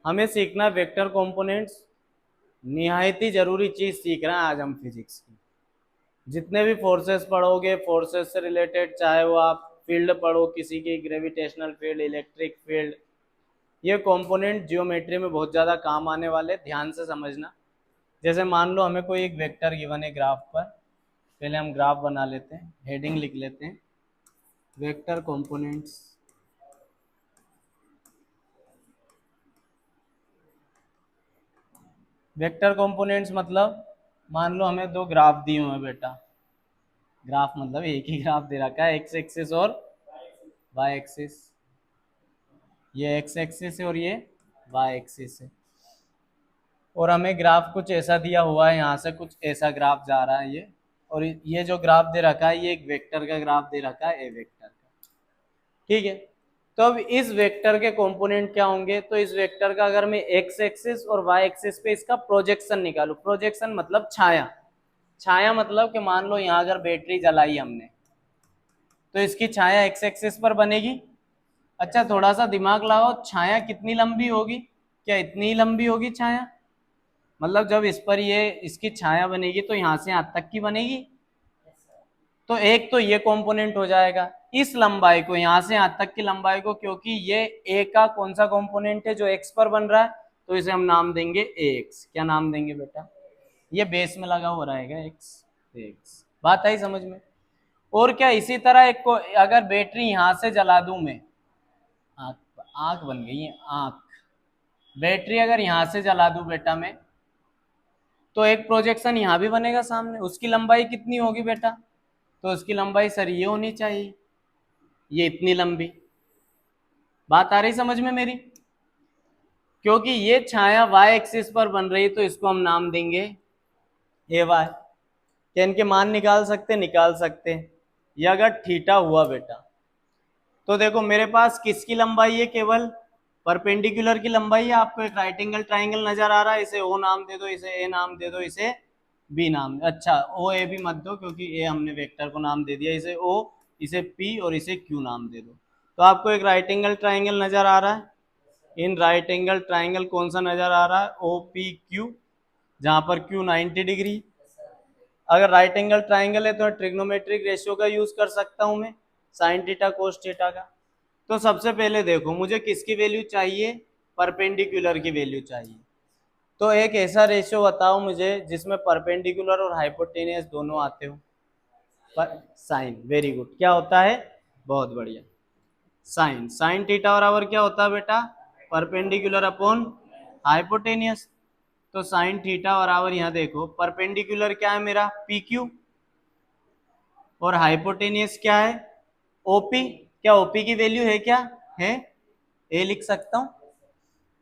हमें सीखना vector components, निहायत ही जरूरी चीज सीख रहे हैं आज हम फिजिक्स की। जितने भी फोर्सेस पढ़ोगे, फोर्सेस से रिलेटेड, चाहे वो आप फील्ड पढ़ो किसी की, ग्रेविटेशनल फील्ड, इलेक्ट्रिक फील्ड, ये कंपोनेंट जियोमेट्री में बहुत ज़्यादा काम आने वाले, ध्यान से समझना। जैसे मान लो हमें कोई एक वेक्टर गिवन है ग्राफ पर, पहले हम ग्राफ बना लेते हैं, हेडिंग लिख लेते हैं वेक्टर कंपोनेंट्स। वेक्टर कंपोनेंट्स मतलब मान लो हमें दो ग्राफ दिए हुए हैं बेटा, ग्राफ मतलब एक ही ग्राफ दे रखा है, एक्स एक्सिस और वाई एक्सिस। ये एक्स एक्सिस है और ये वाई एक्सिस है, और हमें ग्राफ कुछ ऐसा दिया हुआ है, यहाँ से कुछ ऐसा ग्राफ जा रहा है ये, और ये जो ग्राफ दे रखा है ये एक वेक्टर का ग्राफ दे रखा है, ए वेक्टर का। ठीक है, तो अब इस वेक्टर के कंपोनेंट क्या होंगे, तो इस वेक्टर का अगर मैं एक्स एक्सिस और वाई एक्सिस पे इसका प्रोजेक्शन निकालू, प्रोजेक्शन मतलब छाया, छाया मतलब कि मान लो यहाँ अगर बैटरी जलाई हमने, तो इसकी छाया एक्स एक्सिस पर बनेगी। अच्छा थोड़ा सा दिमाग लगाओ, छाया कितनी लंबी होगी, क्या इतनी ही लंबी होगी छाया? मतलब जब इस पर ये इसकी छाया बनेगी तो यहाँ से यहाँ तक की बनेगी, तो एक तो ये कंपोनेंट हो जाएगा। इस लंबाई को, यहाँ से यहाँ तक की लंबाई को, क्योंकि ये ए का कौन सा कंपोनेंट है जो एक्स पर बन रहा है, तो इसे हम नाम देंगे ए एक्स। क्या नाम देंगे बेटा? ये बेस में लगा हुआ रहेगा एक्स, एक्स। बात आई समझ में? और क्या इसी तरह एक को अगर बैटरी यहाँ से जला दूं मैं, आँख, आँख बन गई है आँख, बैटरी अगर यहाँ से जला दूं बेटा मैं, तो एक प्रोजेक्शन यहाँ भी बनेगा सामने। उसकी लंबाई कितनी होगी बेटा? तो उसकी लंबाई सर ये होनी चाहिए, ये इतनी लंबी। बात आ रही समझ में मेरी? क्योंकि ये छाया वाई एक्सिस पर बन रही है तो इसको हम नाम देंगे ए वाई। क्या इनके मान निकाल सकते? निकाल सकते हैं। ये अगर थीटा हुआ बेटा, तो देखो मेरे पास किसकी लंबाई है, केवल परपेंडिकुलर की लंबाई है। आपको एक राइट एंगल ट्राइंगल नजर आ रहा है, इसे ओ नाम दे दो, इसे ए नाम दे दो, इसे बी नाम। अच्छा ओ ए भी मत दो क्योंकि ए हमने वेक्टर को नाम दे दिया, इसे ओ, इसे पी और इसे क्यू नाम दे दो। तो आपको एक राइट एंगल ट्राइंगल नजर आ रहा है, इन राइट एंगल ट्राइंगल कौन सा नजर आ रहा है? ओ पी क्यू, जहां पर क्यू 90 डिग्री। अगर राइट एंगल ट्राइंगल है तो ट्रिग्नोमेट्रिक रेशियो का यूज कर सकता हूं मैं, साइन थीटा कोस थीटा का। तो सबसे पहले देखो मुझे किसकी वैल्यू चाहिए, परपेंडिकुलर की वैल्यू चाहिए। तो एक ऐसा रेशियो बताओ मुझे जिसमें परपेंडिकुलर और हाइपोटेनियस दोनों आते हो। Sine, very good. क्या होता है? बहुत बढ़िया, साइन। साइन थीटा बराबर क्या होता है बेटा? Perpendicular upon hypotenuse. तो साइन थीटा बराबर, यहाँ देखो परपेंडिकुलर क्या है मेरा, पी क्यू, और हाइपोटेनियस क्या है, ओपी। क्या ओपी की वैल्यू है? क्या है? ए लिख सकता हूं।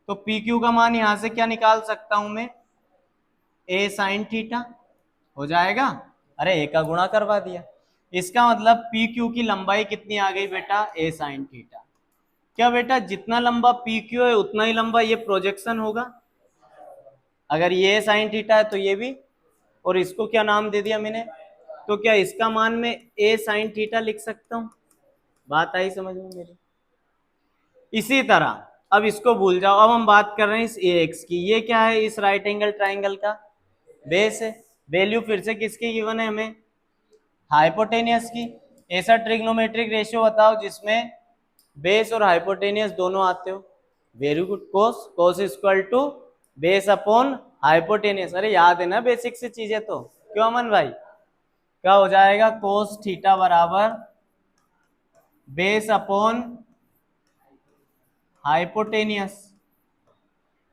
तो पी क्यू का मान यहां से क्या निकाल सकता हूं मैं? ए साइन थीटा हो जाएगा। अरे ए का गुणा करवा दिया। इसका मतलब पी क्यू की लंबाई कितनी आ गई बेटा? ए साइन थीटा। क्या बेटा जितना लंबा पी क्यू है उतना ही लंबा ये प्रोजेक्शन होगा? अगर ये साइन थीटा है तो ये भी, और इसको क्या नाम दे दिया मैंने, तो क्या इसका मान मैं ए साइन थीटा लिख सकता हूं? बात आई समझ में मेरी? इसी तरह अब इसको भूल जाओ, अब हम बात कर रहे हैं इस ए एक्स की। ये क्या है? इस राइट एंगल ट्राइंगल का बेस है। वैल्यू फिर से किसकी गिवन है हमें? हाइपोटेनियस की। ऐसा ट्रिग्नोमेट्रिक रेशियो बताओ जिसमें बेस और हाइपोटेनियस दोनों आते हो। Very good, cos. Cos equal to base upon hypotenuse. अरे याद है ना बेसिक से चीजें तो, क्यों अमन भाई? क्या हो जाएगा? कोस थीटा बराबर बेस अपॉन हाइपोटेनियस।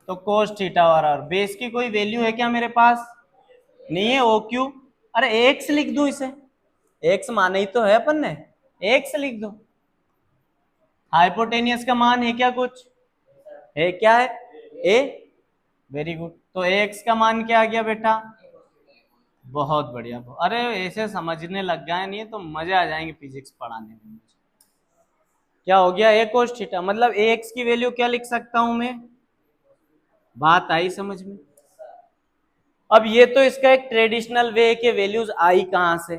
तो कोस थीटा बराबर, बेस की कोई वैल्यू है क्या मेरे पास? नहीं है, ओ क्यू। अरे एक्स लिख दूं इसे, एक्स माना ही तो है अपन ने, एक्स लिख दो। हाइपोटेनियस का मान है क्या कुछ? है, क्या है? ए। Very good. तो एक्स का मान क्या आ गया बेटा? बहुत बढ़िया। अरे ऐसे समझने लग गए नहीं तो मजे आ जाएंगे फिजिक्स पढ़ाने में मुझे। क्या हो गया? ए कोस थीटा, मतलब ए एक्स की वैल्यू क्या लिख सकता हूं मैं? बात आई समझ में? अब ये तो इसका एक ट्रेडिशनल वे है कि वैल्यूज आई कहां से,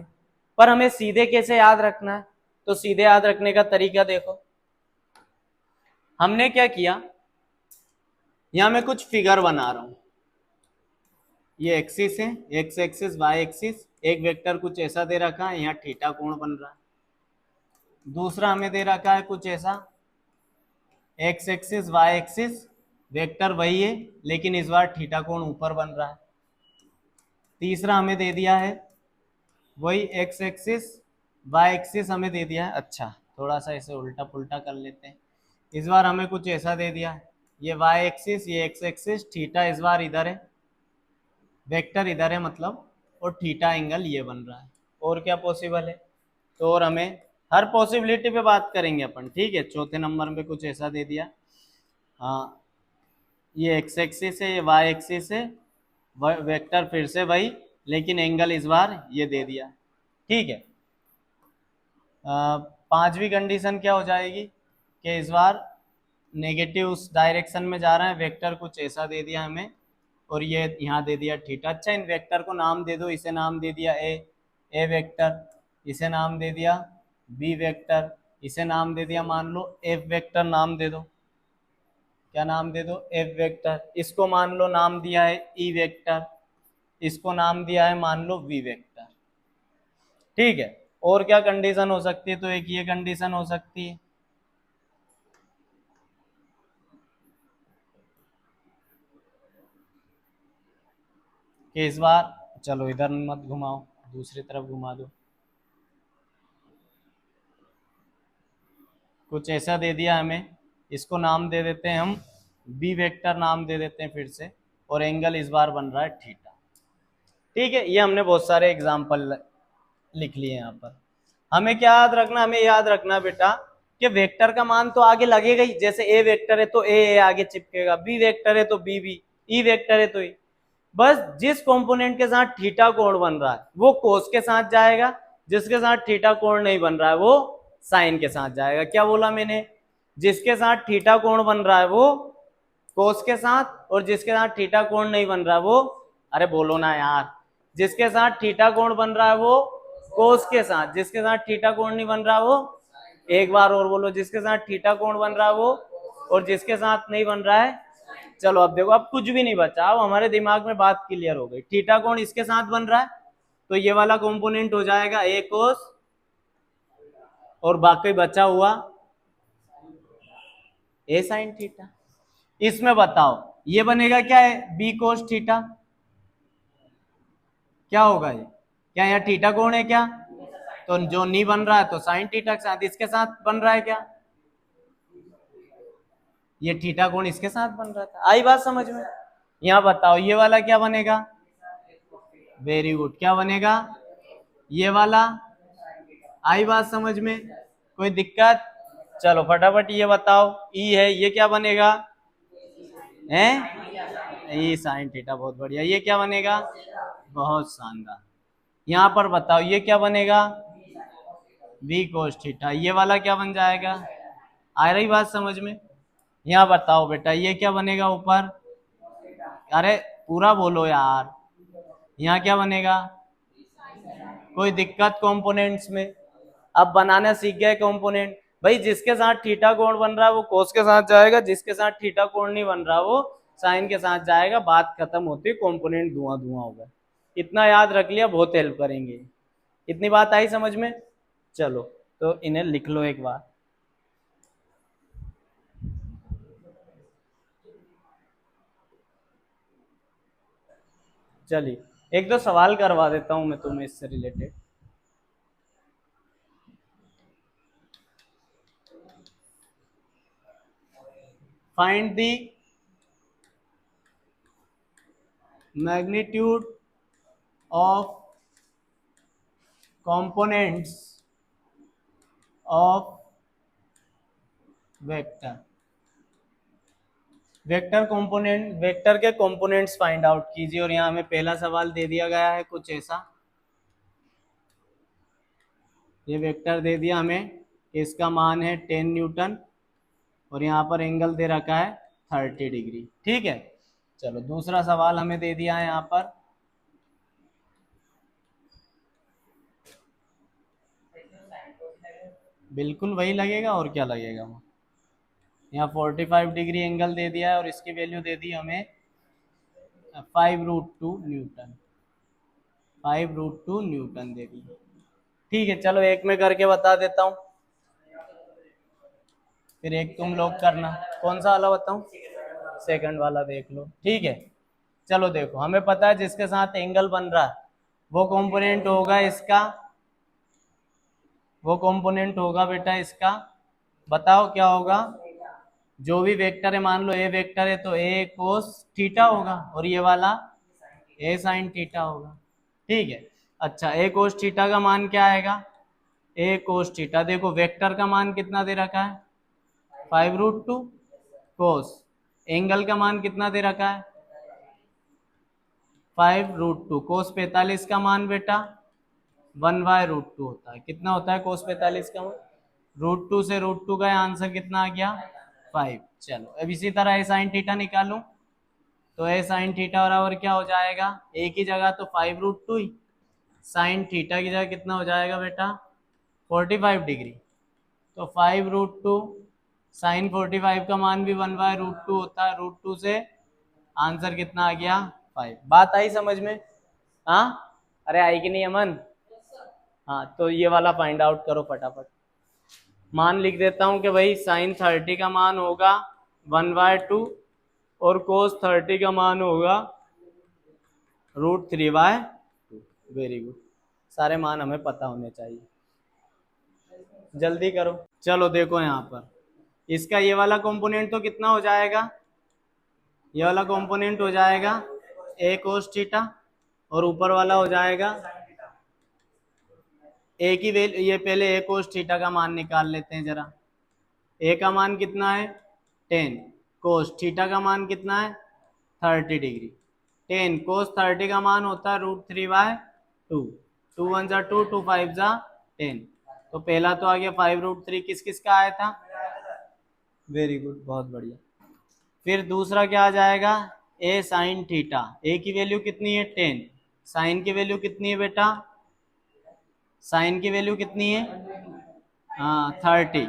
पर हमें सीधे कैसे याद रखना है? तो सीधे याद रखने का तरीका देखो। हमने क्या किया, यहाँ मैं कुछ फिगर बना रहा हूँ, ये एक्सिस है, एक्स एक्सिस वाई एक्सिस, एक वेक्टर कुछ ऐसा दे रखा है, यहाँ थीटा कोण बन रहा है। दूसरा हमें दे रखा है कुछ ऐसा, x axis y axis, vector वही है लेकिन इस बार थीटा कोण ऊपर बन रहा है। तीसरा हमें दे दिया है वही एक्स एक्सिस वाई एक्सिस हमें दे दिया है। अच्छा, थोड़ा सा इसे उल्टा पुल्टा कर लेते हैं। इस बार हमें कुछ ऐसा दे दिया है, ये वाई एक्सिस, ये एक्स एक्सिस, थीटा इस बार इधर है, वेक्टर इधर है मतलब, और थीटा एंगल ये बन रहा है। और क्या पॉसिबल है? तो और हमें हर पॉसिबिलिटी पे बात करेंगे अपन, ठीक है। चौथे नंबर में कुछ ऐसा दे दिया, हाँ ये एक्स एक्सिस है, ये वाई एक्सिस है, वेक्टर फिर से वही लेकिन एंगल इस बार ये दे दिया, ठीक है। पांचवी कंडीशन क्या हो जाएगी कि इस बार नेगेटिव उस डायरेक्शन में जा रहा है, वेक्टर कुछ ऐसा दे दिया हमें और ये यहाँ दे दिया थीटा। अच्छा, इन वेक्टर को नाम दे दो, इसे नाम दे दिया ए वेक्टर, इसे नाम दे दिया बी वेक्टर, इसे नाम दे दिया मान लो एफ वेक्टर, नाम दे दो, क्या नाम दे दो? F vector. इसको मान लो नाम दिया है ई वेक्टर, इसको नाम दिया है मान लो वी वेक्टर, ठीक है। और क्या कंडीशन हो सकती है? तो एक ये कंडीशन हो सकती है कि इस बार, चलो इधर मत घुमाओ, दूसरी तरफ घुमा दो, कुछ ऐसा दे दिया हमें, इसको नाम दे देते हैं हम बी वेक्टर, नाम दे देते हैं फिर से, और एंगल इस बार बन रहा है थीटा, ठीक है। ये हमने बहुत सारे एग्जाम्पल लिख लिए यहाँ पर। हमें क्या याद रखना? हमें याद रखना बेटा कि वेक्टर का मान तो आगे लगेगा ही, जैसे ए वेक्टर है तो ए आगे चिपकेगा, बी वेक्टर है तो बी, ई वेक्टर है तो ई। बस जिस कंपोनेंट के साथ थीटा कोण बन रहा है वो कोस के साथ जाएगा, जिसके साथ थीटा कोण नहीं बन रहा है वो साइन के साथ जाएगा। क्या बोला मैंने? जिसके साथ थीटा कोण बन रहा है वो कोस के साथ, और जिसके साथ थीटा कोण नहीं बन रहा है वो, अरे बोलो ना यार, जिसके साथ थीटा कोण बन रहा है वो कोस के साथ, जिसके साथ थीटा कोण नहीं बन रहा वो, एक बार और बोलो, जिसके साथ थीटा कोण बन रहा है वो, और जिसके साथ नहीं बन रहा है। चलो अब देखो, अब कुछ भी नहीं बचा, अब हमारे दिमाग में बात क्लियर हो गई। थीटा कोण इसके साथ बन रहा है तो ये वाला कंपोनेंट हो जाएगा ए कोस, और बाकी बचा हुआ ए साइन थीटा। इसमें बताओ ये बनेगा क्या है? B cos theta. क्या होगा ये? क्या यहाँ थीटा कोण है क्या? तो जो नहीं बन रहा है तो साइन थीटा के साथ, इसके साथ बन रहा है क्या? ये थीटा कोण इसके साथ बन रहा था। आई बात समझ में? यहाँ बताओ ये वाला क्या बनेगा? वेरी गुड, क्या बनेगा? ये वाला। आई बात समझ में? कोई दिक्कत? चलो फटाफट ये बताओ, ई है, ये क्या बनेगा? हैं? ये साइन थीटा, बहुत बढ़िया। ये क्या बनेगा? बहुत शानदार। यहाँ पर बताओ ये क्या बनेगा? V cos theta. ये वाला क्या बन जाएगा? आ रही बात समझ में? यहाँ बताओ बेटा ये क्या बनेगा ऊपर? अरे पूरा बोलो यार। यहाँ क्या बनेगा? कोई दिक्कत कंपोनेंट्स में? अब बनाना सीख गए कंपोनेंट। भाई जिसके साथ थीटा कोण बन रहा है वो कोस के साथ जाएगा, जिसके साथ थीटा कोण नहीं बन रहा वो साइन के साथ जाएगा। बात खत्म होती, कंपोनेंट धुआं धुआं होगा। इतना याद रख लिया, बहुत हेल्प करेंगे। इतनी बात आई समझ में? चलो तो इन्हें लिख लो एक बार। चलिए एक दो सवाल करवा देता हूं मैं तुम्हें इससे related. Find the magnitude of components of vector. Vector component, vector के कंपोनेंट्स फाइंड आउट कीजिए। और यहाँ हमें पहला सवाल दे दिया गया है कुछ ऐसा, ये वेक्टर दे दिया हमें, इसका मान है 10 न्यूटन और यहाँ पर एंगल दे रखा है 30 डिग्री, ठीक है। चलो दूसरा सवाल हमें दे दिया है यहाँ पर, बिल्कुल वही लगेगा और क्या लगेगा वो। यहाँ 45 डिग्री एंगल दे दिया है और इसकी वैल्यू दे दी हमें 5√2 न्यूटन। 5√2 न्यूटन दे दी। ठीक है, चलो एक में करके बता देता हूँ, फिर एक तुम लोग करना। कौन सा वाला बताऊं? सेकंड वाला देख लो। ठीक है, चलो देखो, हमें पता है जिसके साथ एंगल बन रहा है वो कंपोनेंट होगा इसका, वो कंपोनेंट होगा बेटा इसका। बताओ क्या होगा? जो भी वेक्टर है, मान लो ए वेक्टर है तो ए कोस थीटा होगा और ये वाला ए साइन थीटा होगा। ठीक है, अच्छा ए कोस थीटा का मान क्या आएगा? ए कोस थीटा, देखो वेक्टर का मान कितना दे रखा है? 5√2। कोस एंगल का मान कितना दे रखा है? 5√2। कोस 45 का मान बेटा 1/√2 होता है। कितना होता है कोस 45 का मान? √2 से √2 का आंसर कितना आ गया? 5। चलो अब इसी तरह ए साइन थीटा निकालूं तो ए साइन थीटा बराबर क्या हो जाएगा? ए की जगह तो 5√2 ही, साइन थीटा की जगह कितना हो जाएगा बेटा? 45 डिग्री। तो 5√2 साइन 45 का मान भी 1/√2 होता है। √2 से आंसर कितना आ गया? 5। बात आई समझ में? हाँ, अरे आई कि नहीं अमन? हाँ, तो ये वाला फाइंड आउट करो फटाफट। मान लिख देता हूं कि भाई साइन 30 का मान होगा 1/2 और कोस 30 का मान होगा √3/2। वेरी गुड, सारे मान हमें पता होने चाहिए। जल्दी करो। चलो देखो यहाँ पर इसका ये वाला कंपोनेंट तो कितना हो जाएगा? ये वाला कंपोनेंट हो जाएगा ए कोस थीटा और ऊपर वाला हो जाएगा ए की वैल्यू। ये पहले ए कोस थीटा का मान निकाल लेते हैं जरा। ए का मान कितना है? 10। कोस थीटा का मान कितना है? 30 डिग्री। 10 कोस 30 का मान होता है √3/2। 2 1 जा 2, 2 5 जा 10। तो पहला तो आ गया 5√3। किस किस का आया था? वेरी गुड, बहुत बढ़िया। फिर दूसरा क्या आ जाएगा? ए साइन थीटा। ए की वैल्यू कितनी है? 10। साइन की वैल्यू कितनी है बेटा? साइन की वैल्यू कितनी है? हाँ 30।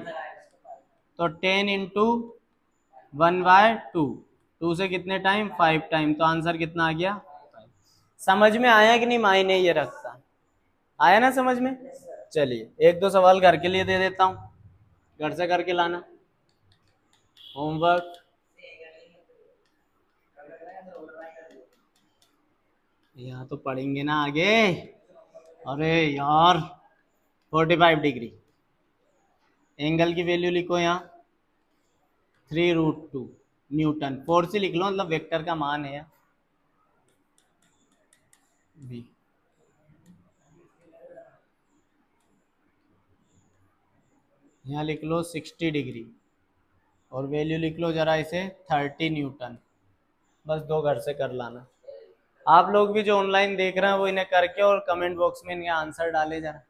तो 10 इंटू 1/2। 2 से कितने टाइम? 5 टाइम। तो आंसर कितना आ गया? 5। समझ में आया कि नहीं? मायने ये रखता आया ना समझ में? चलिए एक दो सवाल घर के लिए दे देता हूँ, घर से करके लाना होमवर्क। यहाँ तो पढ़ेंगे ना आगे। अरे यार 45 डिग्री एंगल की वैल्यू लिखो यहाँ 3√2 न्यूटन। 4 से लिख लो, मतलब वेक्टर का मान है बी। यहाँ लिख लो 60 डिग्री और वैल्यू लिख लो जरा इसे 30 न्यूटन। बस दो घर से कर लाना। आप लोग भी जो ऑनलाइन देख रहे हैं वो इन्हें करके और कमेंट बॉक्स में इनके आंसर डाले जरा।